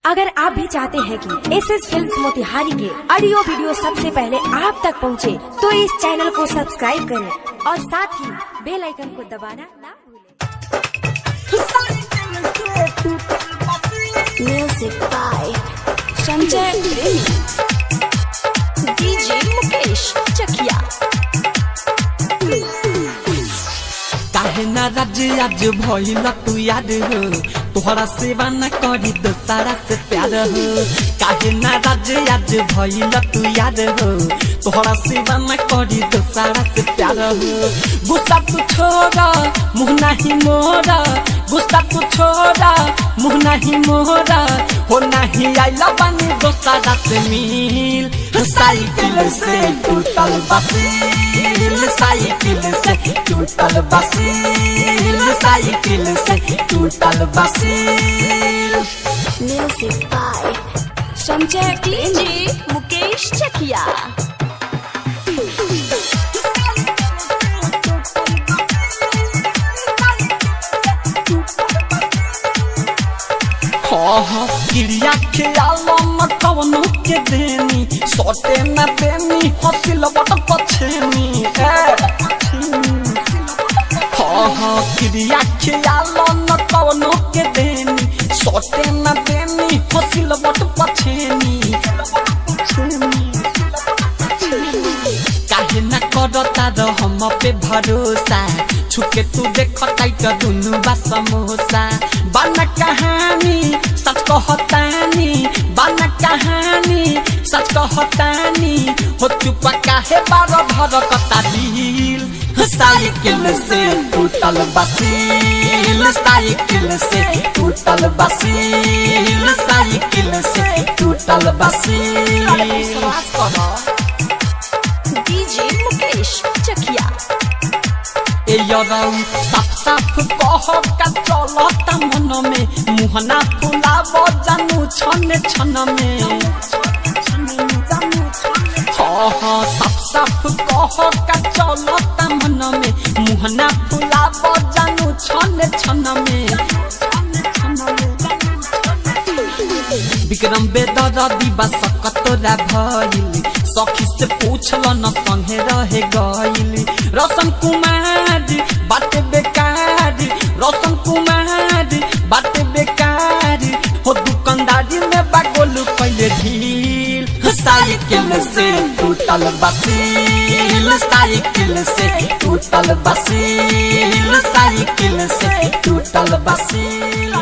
अगर आप भी चाहते हैं कि एसएस फिल्म्स मोतिहारी के ऑडियो वीडियो सबसे पहले आप तक पहुंचे, तो इस चैनल को सब्सक्राइब करें और साथ ही बेल आइकन को दबाना ना भूलें। Music by Sanjay DJ Mukesh Chakiya. काहे ना राज्य आज भइल तू याद हो, तोहरा सेवा न करी दोसरा से प्यार हो। काहे ना राज्य आज भइल तू याद हो, तोहरा सेवा न करी दोसरा से प्यार हो। गुस्सा तू छोड़ा मुँह नहीं मोरा, गुस्सा तू छोड़ा मुँह नहीं मोरा, हो नहीं आइला बनी दोसरा से मिल। साइकिल से टूटल बसील, साइकिल से टूटल बसील, साइकिल से टूटल बसील। Music by Sanjay DJ Mukesh Chakiya. क्रिया ख्याल न कवनो के देनी, सोटे न देनी हसिल बट पछेनी। क्रिया ख्याल न कवनो के देनी, सोटे न देनी हसिल बट पछेनी। काहे न करता र हम पे भरोसा, छुके तू देख टाइट दुनु बा समोसा। बन कहानी सच कहतानी, बन कहानी सच कहतानी, हो चुप काहे बार भरकता दिल। साइकिल से टूटल बसील, साइकिल से टूटल बसील, साइकिल से टूटल बसील। डीजे मुकेश चकिया। ए यरौ साफ साफ कह का चलता मन में, मुहना फुलाब जानू छन छन में। साफ साफ कह का चलता मन में, मुहना फुलाब जानू छन छन में। विक्रम बेदरदी बा सकतोरा भइल, सखी से पूछल न संगे रहे गइल। रोशन कुमार बाटे बेकार, रोशन कुमार बाटे बेकार, हो दुकानदारी में बागोलू पहले ढील। साइकिल से टूटल बसील, साइकिल से टूटल बसील, साइकिल से टूटल बसील।